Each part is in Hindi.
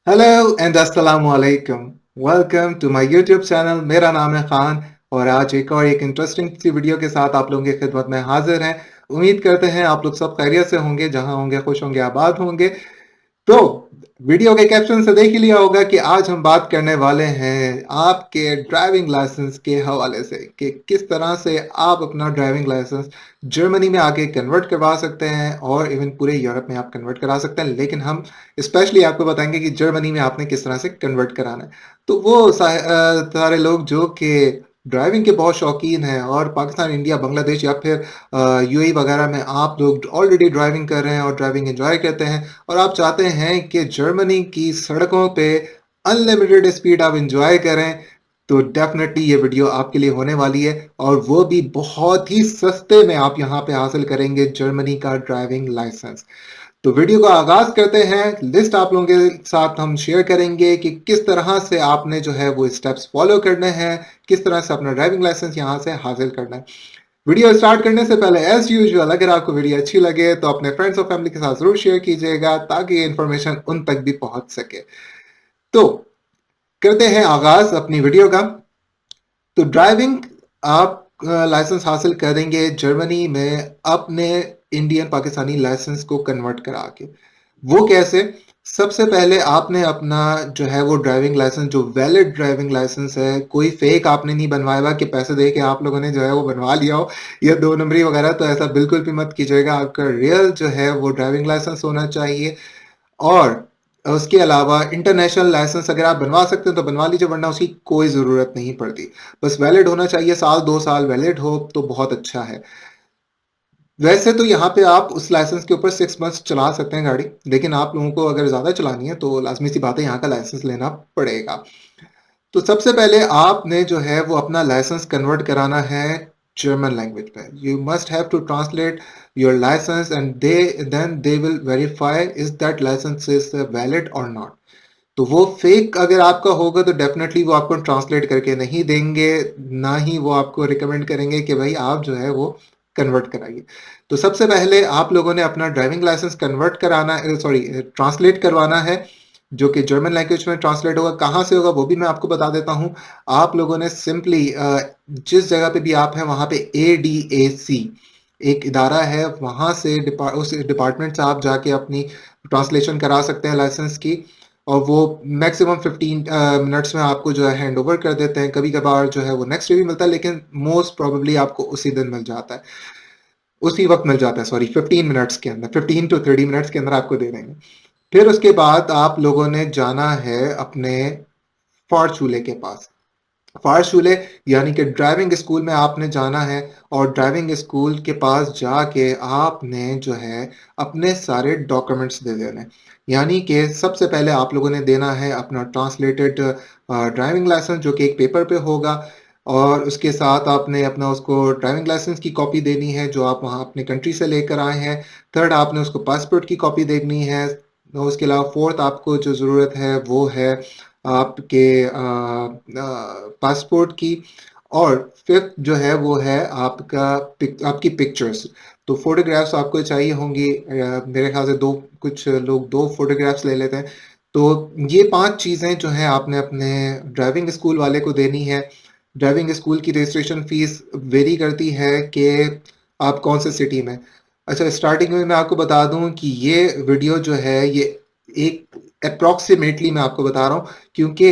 हेलो एंड अस्सलाम वालेकुम। Welcome to my YouTube channel. मेरा नाम है खान और आज एक इंटरेस्टिंग सी वीडियो के साथ आप लोगों की खिदमत में हाजिर हैं। उम्मीद करते हैं आप लोग सब खैरियत से होंगे, जहां होंगे खुश होंगे, आबाद होंगे। तो वीडियो के कैप्शन से देख ही लिया होगा कि आज हम बात करने वाले हैं आपके ड्राइविंग लाइसेंस के हवाले से कि किस तरह से आप अपना ड्राइविंग लाइसेंस जर्मनी में आके कन्वर्ट करवा सकते हैं और इवन पूरे यूरोप में आप कन्वर्ट करा सकते हैं। लेकिन हम स्पेशली आपको बताएंगे कि जर्मनी में आपने किस तरह से कन्वर्ट कराना है। तो वो सारे लोग जो कि ड्राइविंग के बहुत शौकीन हैं और पाकिस्तान, इंडिया, बांग्लादेश या फिर यूएई वगैरह में आप लोग ऑलरेडी ड्राइविंग कर रहे हैं और ड्राइविंग एंजॉय करते हैं और आप चाहते हैं कि जर्मनी की सड़कों पे अनलिमिटेड स्पीड आप एंजॉय करें, तो डेफिनेटली ये वीडियो आपके लिए होने वाली है। और वो भी बहुत ही सस्ते में आप यहाँ पे हासिल करेंगे जर्मनी का ड्राइविंग लाइसेंस। तो वीडियो का आगाज करते हैं। लिस्ट आप लोगों के साथ हम शेयर करेंगे कि किस तरह से आपने जो है वो स्टेप्स फॉलो करने हैं, किस तरह से अपना ड्राइविंग लाइसेंस यहाँ से हासिल करना है। वीडियो स्टार्ट करने से पहले एज यूजुअल अगर आपको वीडियो अच्छी लगे तो अपने फ्रेंड्स और फैमिली के साथ जरूर शेयर कीजिएगा ताकि ये इन्फॉर्मेशन उन तक भी पहुंच सके। तो करते हैं आगाज अपनी वीडियो का। तो ड्राइविंग आप लाइसेंस हासिल करेंगे जर्मनी में अपने इंडियन पाकिस्तानी लाइसेंस को कन्वर्ट करा के। वो कैसे? सबसे पहले आपने अपना जो है वो ड्राइविंग लाइसेंस, जो वैलिड ड्राइविंग लाइसेंस है, कोई फेक आपने नहीं बनवाया हुआ कि पैसे दे के आप लोगों ने जो है वो बनवा लिया हो, या दो नंबरी वगैरह, तो ऐसा बिल्कुल भी मत कीजिएगा। आपका रियल जो है वो ड्राइविंग लाइसेंस होना चाहिए। और उसके अलावा इंटरनेशनल लाइसेंस अगर आप बनवा सकते हैं तो बनवा लीजिए, वरना उसकी कोई ज़रूरत नहीं पड़ती। बस वैलिड होना चाहिए, साल 2 साल वैलिड हो तो बहुत अच्छा है। वैसे तो यहाँ पे आप उस लाइसेंस के ऊपर 6 मंथ्स चला सकते हैं गाड़ी, लेकिन आप लोगों को अगर ज़्यादा चलानी है तो लाजमी सी बात है, यहाँ का लाइसेंस लेना पड़ेगा। तो सबसे पहले आपने जो है वो अपना लाइसेंस कन्वर्ट कराना है जर्मन लैंग्वेज पे। You must have to translate your license and they will verify is that license is valid और नॉट। तो वो फेक अगर आपका होगा तो डेफिनेटली वो आपको ट्रांसलेट करके नहीं देंगे, ना ही वो आपको रिकमेंड करेंगे कि भाई आप जो है वो कन्वर्ट कराइए। तो सबसे पहले आप लोगों ने अपना ड्राइविंग लाइसेंस कन्वर्ट कराना, सॉरी, ट्रांसलेट करवाना है, जो कि जर्मन लैंग्वेज में ट्रांसलेट होगा। कहाँ से होगा वो भी मैं आपको बता देता हूँ। आप लोगों ने सिंपली जिस जगह पे भी आप हैं वहाँ पे ADAC एक इदारा है, वहाँ से उस डिपार्टमेंट से आप जाके अपनी ट्रांसलेशन करा सकते हैं लाइसेंस की। और वो मैक्सिमम 15 मिनट्स में आपको जो है हैंड ओवर कर देते हैं। कभी कभार जो है वो नेक्स्ट डे भी मिलता है, लेकिन मोस्ट प्रोबेबली आपको उसी दिन मिल जाता है, उसी वक्त मिल जाता है। सॉरी, 15 मिनट्स के अंदर, 15 to 30 मिनट्स के अंदर आपको दे देंगे। फिर उसके बाद आप लोगों ने जाना है अपने फॉर्चूले के पास। फारशूले यानी कि ड्राइविंग स्कूल में आपने जाना है। और ड्राइविंग स्कूल के पास जाके आपने जो है अपने सारे डॉक्यूमेंट्स दे देने। यानी कि सबसे पहले आप लोगों ने देना है अपना ट्रांसलेटेड ड्राइविंग लाइसेंस, जो कि एक पेपर पे होगा। और उसके साथ आपने अपना उसको ड्राइविंग लाइसेंस की कॉपी देनी है जो आप वहाँ अपने कंट्री से लेकर आए हैं। थर्ड, आपने उसको पासपोर्ट की कॉपी देनी है। और उसके अलावा फोर्थ आपको जो ज़रूरत है वो है आपके पासपोर्ट की। और फिफ्थ जो है वो है आपकी पिक्चर्स। तो फोटोग्राफ्स आपको चाहिए होंगी। मेरे ख्याल से दो, कुछ लोग दो फोटोग्राफ्स ले लेते हैं। तो ये 5 चीज़ें जो हैं आपने अपने ड्राइविंग स्कूल वाले को देनी है। ड्राइविंग स्कूल की रजिस्ट्रेशन फीस वेरी करती है कि आप कौन से सिटी में। अच्छा, स्टार्टिंग में मैं आपको बता दूं कि ये वीडियो जो है ये एक अप्रॉक्सीमेटली मैं आपको बता रहा हूँ, क्योंकि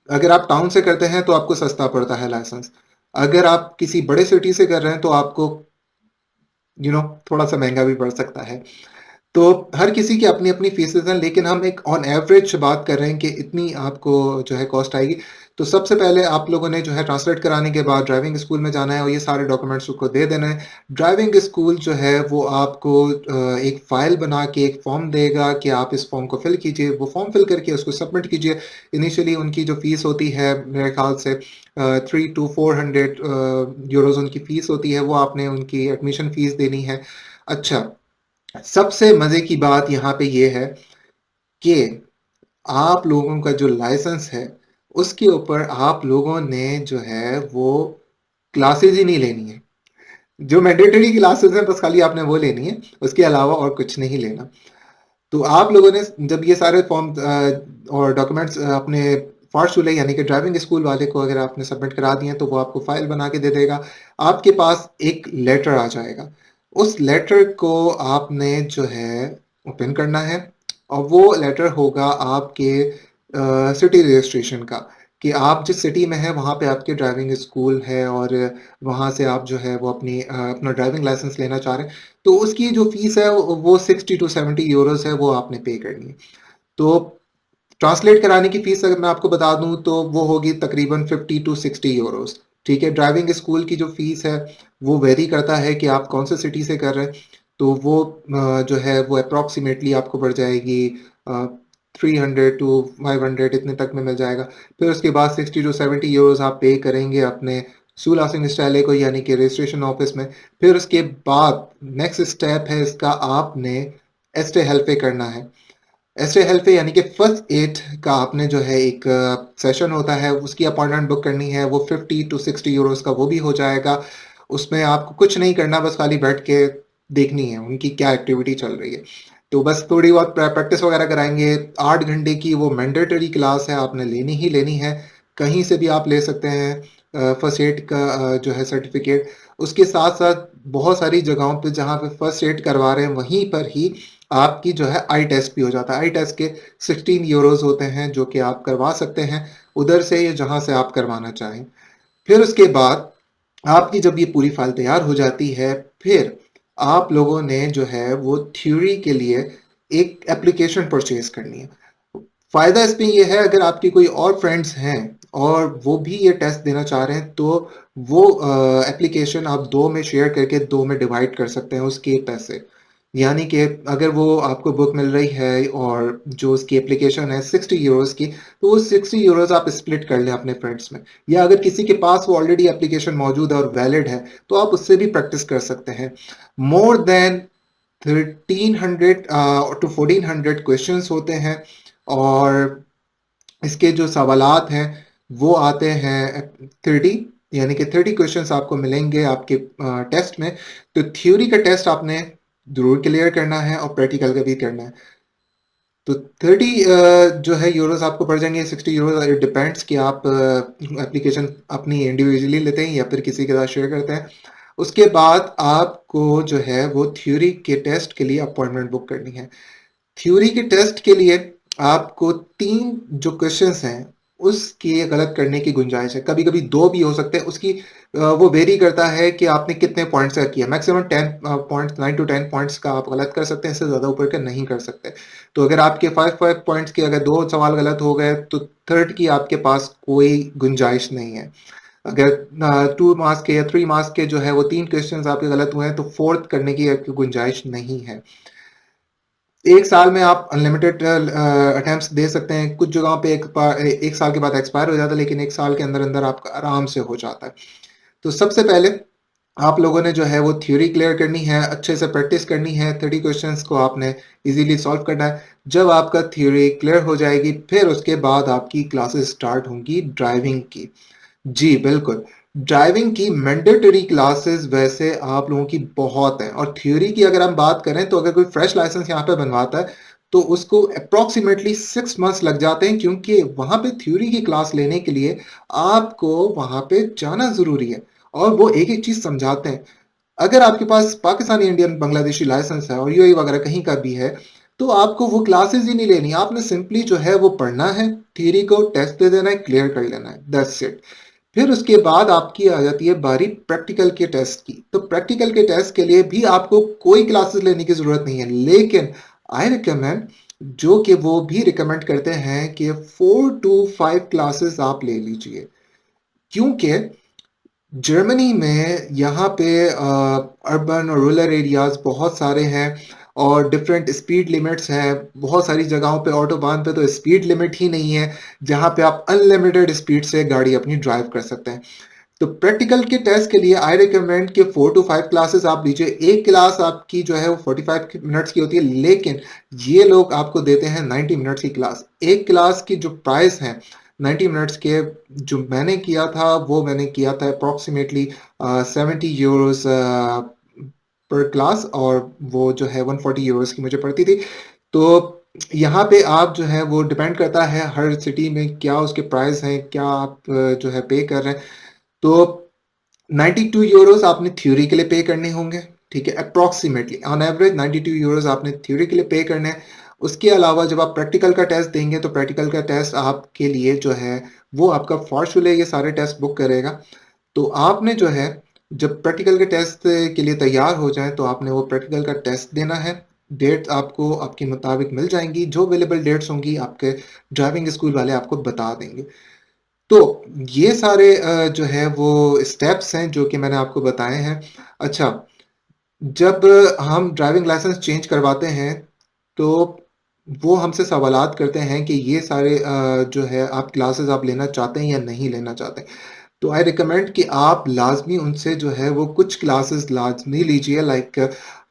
अगर आप टाउन से करते हैं तो आपको सस्ता पड़ता है लाइसेंस। अगर आप किसी बड़े सिटी से कर रहे हैं तो आपको थोड़ा सा महंगा भी पड़ सकता है। तो हर किसी की अपनी अपनी फीसेस हैं, लेकिन हम एक ऑन एवरेज बात कर रहे हैं कि इतनी आपको जो है कॉस्ट आएगी। तो सबसे पहले आप लोगों ने जो है ट्रांसलेट कराने के बाद ड्राइविंग स्कूल में जाना है और ये सारे डॉक्यूमेंट्स उसको दे देना है। ड्राइविंग स्कूल जो है वो आपको एक फ़ाइल बना के एक फॉर्म देगा कि आप इस फॉर्म को फिल कीजिए। वो फॉर्म फिल करके उसको सबमिट कीजिए। इनिशियली उनकी जो फ़ीस होती है मेरे ख्याल से 300 to 400 यूरोज़ उनकी फ़ीस होती है, वो आपने उनकी एडमिशन फ़ीस देनी है। अच्छा, सबसे मजे की बात यहाँ पे ये है कि आप लोगों का जो लाइसेंस है उसके ऊपर आप लोगों ने जो है वो क्लासेस ही नहीं लेनी है। जो मैंडेटरी क्लासेस हैं बस खाली आपने वो लेनी है, उसके अलावा और कुछ नहीं लेना। तो आप लोगों ने जब ये सारे फॉर्म और डॉक्यूमेंट्स अपने फॉर्चूले यानी कि ड्राइविंग स्कूल वाले को अगर आपने सबमिट करा दिए तो वो आपको फाइल बना के दे देगा। आपके पास एक लेटर आ जाएगा। उस लेटर को आपने जो है ओपन करना है और वो लेटर होगा आपके सिटी रजिस्ट्रेशन का, कि आप जिस सिटी में हैं वहाँ पे आपके ड्राइविंग स्कूल है और वहाँ से आप जो है वो अपना ड्राइविंग लाइसेंस लेना चाह रहे हैं। तो उसकी जो फीस है वो 60 टू 70 यूरोस है, वो आपने पे करनी है। तो ट्रांसलेट कराने की फीस अगर मैं आपको बता दूं तो वो होगी तकरीबन 50 टू 60 यूरोस। ठीक है, ड्राइविंग स्कूल की जो फीस है वो वेरी करता है कि आप कौन से सिटी से कर रहे हैं। तो वो जो है वो अप्रॉक्सीमेटली आपको पड़ जाएगी 300 टू 500 इतने तक में मिल जाएगा। फिर उसके बाद 60 टू 70 यूरोस आप पे करेंगे अपने सुलासिंग स्टाइले को यानी कि रजिस्ट्रेशन ऑफिस में। फिर उसके बाद नेक्स्ट स्टेप है इसका, आपने एस्टे हेल्पे करना है। एस्टे हेल्पे यानी कि फर्स्ट एड का आपने जो है एक सेशन होता है उसकी अपॉइंटमेंट बुक करनी है, वो 50 टू 60 यूरोस का वो भी हो जाएगा। उसमें आपको कुछ नहीं करना, बस खाली बैठ के देखनी है उनकी क्या एक्टिविटी चल रही है। तो बस थोड़ी बहुत प्रैक्टिस वगैरह कराएंगे। 8 घंटे की वो मैंडेटरी क्लास है, आपने लेनी ही लेनी है। कहीं से भी आप ले सकते हैं फर्स्ट एड का जो है सर्टिफिकेट। उसके साथ साथ बहुत सारी जगहों पे जहाँ पे फर्स्ट एड करवा रहे हैं वहीं पर ही आपकी जो है आई टेस्ट भी हो जाता है। आई टेस्ट के 16 यूरोस होते हैं जो कि आप करवा सकते हैं उधर से या जहाँ से आप करवाना चाहें। फिर उसके बाद आपकी जब ये पूरी फाइल तैयार हो जाती है, फिर आप लोगों ने जो है वो थ्योरी के लिए एक एप्लीकेशन परचेज करनी है। फायदा इसमें ये है, अगर आपकी कोई और फ्रेंड्स हैं और वो भी ये टेस्ट देना चाह रहे हैं तो वो एप्लीकेशन आप दो में शेयर करके दो में डिवाइड कर सकते हैं उसके पैसे। यानी कि अगर वो आपको बुक मिल रही है और जो उसकी एप्लीकेशन है 60 यूरोस की, तो वो 60 यूरोस आप स्प्लिट कर लें अपने फ्रेंड्स में। या अगर किसी के पास वो ऑलरेडी एप्लीकेशन मौजूद है और वैलिड है तो आप उससे भी प्रैक्टिस कर सकते हैं। मोर देन 1300 टू 1400 क्वेश्चंस होते हैं और इसके जो सवालात हैं वो आते हैं 30, यानी कि 30 क्वेश्चंस आपको मिलेंगे आपके टेस्ट में। तो थ्योरी का टेस्ट आपने जरूर क्लियर करना है और प्रैक्टिकल का भी करना है। तो 30 जो है यूरोस आपको पड़ जाएंगे। 60 यूरोस इट डिपेंड्स कि आप एप्लीकेशन अपनी इंडिविजुअली लेते हैं या फिर किसी के साथ शेयर करते हैं। उसके बाद आपको जो है वो थ्योरी के टेस्ट के लिए अपॉइंटमेंट बुक करनी है। थ्योरी के टेस्ट के लिए आपको 3 जो क्वेश्चंस हैं उसके गलत करने की गुंजाइश है। कभी कभी 2 भी हो सकते हैं, उसकी वो वेरी करता है कि आपने कितने पॉइंट्स का किया। मैक्सिमम 10 पॉइंट्स, 9 टू 10 पॉइंट्स का आप गलत कर सकते हैं, इससे ज़्यादा ऊपर का नहीं कर सकते। तो अगर आपके 5 पॉइंट्स के अगर 2 सवाल गलत हो गए तो थर्ड की आपके पास कोई गुंजाइश नहीं है। अगर 2 मार्क्स के या 3 मार्क्स के जो है वो 3 क्वेश्चंस आपके गलत हुए हैं तो फोर्थ करने की आपकी गुंजाइश नहीं है। एक साल में आप अनलिमिटेड अटेम्प्ट्स दे सकते हैं। कुछ जगहों पे एक साल के बाद एक्सपायर हो जाता है, लेकिन एक साल के अंदर अंदर आपका आराम से हो जाता है। तो सबसे पहले आप लोगों ने जो है वो थ्योरी क्लियर करनी है, अच्छे से प्रैक्टिस करनी है। 30 क्वेश्चंस को आपने इजीली सॉल्व करना है। जब आपका थ्योरी क्लियर हो जाएगी फिर उसके बाद आपकी क्लासेस स्टार्ट होंगी ड्राइविंग की। जी बिल्कुल। ड्राइविंग की मैंडेटरी क्लासेस वैसे आप लोगों की बहुत हैं और थ्योरी की अगर हम बात करें तो अगर कोई फ्रेश लाइसेंस यहाँ पे बनवाता है तो उसको अप्रोक्सीमेटली 6 मंथ्स लग जाते हैं, क्योंकि वहाँ पे थ्योरी की क्लास लेने के लिए आपको वहाँ पे जाना ज़रूरी है और वो एक-एक चीज़ समझाते हैं। अगर आपके पास पाकिस्तानी, इंडियन, बांग्लादेशी लाइसेंस है और यूएई वगैरह कहीं का भी है, तो आपको वो क्लासेस ही नहीं लेनी। आपने सिंपली जो है वो पढ़ना है, थ्योरी को टेस्ट दे देना है, क्लियर कर लेना है, दैट्स इट। फिर उसके बाद आपकी आ जाती है बारी प्रैक्टिकल के टेस्ट की। तो प्रैक्टिकल के टेस्ट के लिए भी आपको कोई क्लासेस लेने की जरूरत नहीं है, लेकिन आई रिकमेंड, जो कि वो भी रिकमेंड करते हैं कि 4 टू 5 क्लासेस आप ले लीजिए। क्योंकि जर्मनी में यहाँ पे अर्बन और रूरल एरियाज बहुत सारे हैं और डिफरेंट स्पीड लिमिट्स हैं। बहुत सारी जगहों पे ऑटोबान पे तो स्पीड लिमिट ही नहीं है जहाँ पे आप अनलिमिटेड स्पीड से गाड़ी अपनी ड्राइव कर सकते हैं। तो प्रैक्टिकल के टेस्ट के लिए आई रिकमेंड कि 4 टू 5 क्लासेस आप लीजिए। एक क्लास आपकी जो है वो 45 मिनट्स की होती है, लेकिन ये लोग आपको देते हैं 90 मिनट्स की क्लास। एक क्लास की जो प्राइस है 90 मिनट्स के, जो मैंने किया था वो मैंने किया था अप्रोक्सीमेटली 70 यूरोस पर क्लास, और वो जो है 140 यूरोस की मुझे पड़ती थी। तो यहाँ पे आप जो है वो डिपेंड करता है हर सिटी में क्या उसके प्राइस हैं, क्या आप जो है पे कर रहे हैं। तो 92 यूरोज़ आपने थ्योरी के लिए पे करने होंगे, ठीक है? अप्रॉक्सिमेटली ऑन एवरेज 92 यूरोज़ आपने थ्योरी के लिए पे करने हैं। उसके अलावा जब आप प्रैक्टिकल का टेस्ट देंगे तो प्रैक्टिकल का टेस्ट आपके लिए जो है वो आपका फॉर्चूनली ये सारे टेस्ट बुक करेगा। तो आपने जो है जब प्रैक्टिकल के टेस्ट के लिए तैयार हो जाएँ तो आपने वो प्रैक्टिकल का टेस्ट देना है। डेट्स आपको आपके मुताबिक मिल जाएँगी, जो अवेलेबल डेट्स होंगी आपके ड्राइविंग स्कूल वाले आपको बता देंगे। तो ये सारे जो है वो स्टेप्स हैं जो कि मैंने आपको बताए हैं। अच्छा, जब हम ड्राइविंग लाइसेंस चेंज करवाते हैं, तो वो हमसे सवालात करते हैं कि ये सारे जो है आप क्लासेस आप लेना चाहते हैं या नहीं लेना चाहते हैं। तो आई रिकमेंड कि आप लाज़मी उनसे जो है वो कुछ क्लासेस लाज़मी लीजिए, लाइक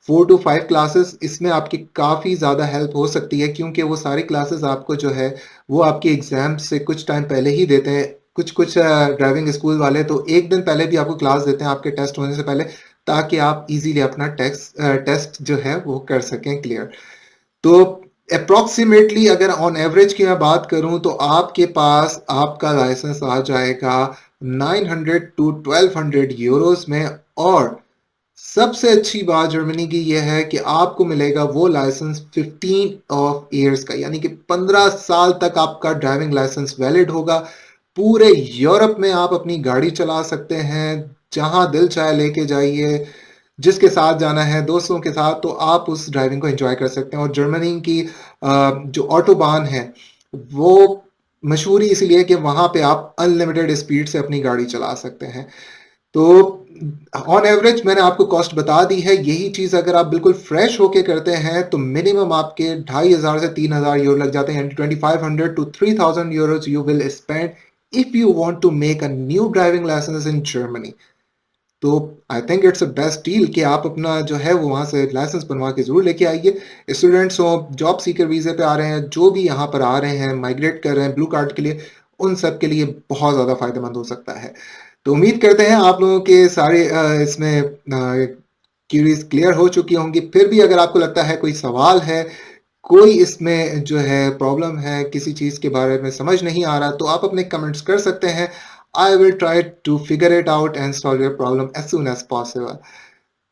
4 टू 5 क्लासेस। इसमें आपकी काफ़ी ज़्यादा हेल्प हो सकती है क्योंकि वो सारी क्लासेस आपको जो है वो आपके एग्ज़ाम से कुछ टाइम पहले ही देते हैं। कुछ-कुछ ड्राइविंग स्कूल वाले तो 1 दिन पहले भी आपको क्लास देते हैं आपके टेस्ट होने से पहले, ताकि आप इज़िली अपना टेस्ट जो है वो कर सकें क्लियर। तो अप्रॉक्सिमेटली अगर ऑन एवरेज की मैं बात करूं तो आपके पास आपका लाइसेंस आ जाएगा 900 टू 1200 यूरोस में। और सबसे अच्छी बात जर्मनी की यह है कि आपको मिलेगा वो लाइसेंस 15 ऑफ ईयर्स का, यानी कि 15 साल तक आपका ड्राइविंग लाइसेंस वैलिड होगा। पूरे यूरोप में आप अपनी गाड़ी चला सकते हैं, जहां दिल चाहे लेके जाइए, जिसके साथ जाना है दोस्तों के साथ, तो आप उस ड्राइविंग को एंजॉय कर सकते हैं। और जर्मनी की जो ऑटोबान है वो मशहूर ही इसलिए कि वहां पे आप अनलिमिटेड स्पीड से अपनी गाड़ी चला सकते हैं। तो ऑन एवरेज मैंने आपको कॉस्ट बता दी है। यही चीज अगर आप बिल्कुल फ्रेश होके करते हैं तो मिनिमम आपके 2500 से 3000 यूरो लग जाते हैं, 2500 to 3000 euros you will spend if you want to make a new driving licence in Germany. तो I think it's a best deal कि आप अपना जो है वो वहाँ से लाइसेंस बनवा के ज़रूर लेके आइए। स्टूडेंट्स हो, जॉब सीकर वीज़े पे आ रहे हैं, जो भी यहाँ पर आ रहे हैं, माइग्रेट कर रहे हैं ब्लू कार्ड के लिए, उन सब के लिए बहुत ज़्यादा फ़ायदेमंद हो सकता है। तो उम्मीद करते हैं आप लोगों के सारे इसमें क्यूरीज क्लियर हो चुकी होंगी। फिर भी अगर आपको लगता है कोई सवाल है, कोई इसमें जो है प्रॉब्लम है, किसी चीज़ के बारे में समझ नहीं आ रहा, तो आप अपने कमेंट्स कर सकते हैं। I will try to figure it out and solve your problem as soon as possible.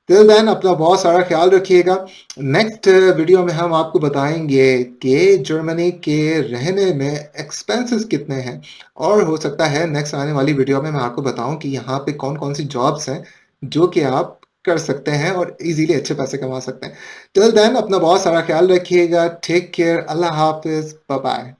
Till then अपना बहुत सारा ख्याल रखिएगा। नेक्स्ट वीडियो में हम आपको बताएंगे कि जर्मनी के रहने में एक्सपेंसेस कितने हैं। और हो सकता है नेक्स्ट आने वाली वीडियो में मैं आपको बताऊं कि यहाँ पे कौन कौन सी जॉब्स हैं जो कि आप कर सकते हैं और इजीली अच्छे पैसे कमा सकते हैं। टिल देन अपना बहुत सारा ख्याल रखिएगा। Take care. अल्लाह हाफिज। Bye bye.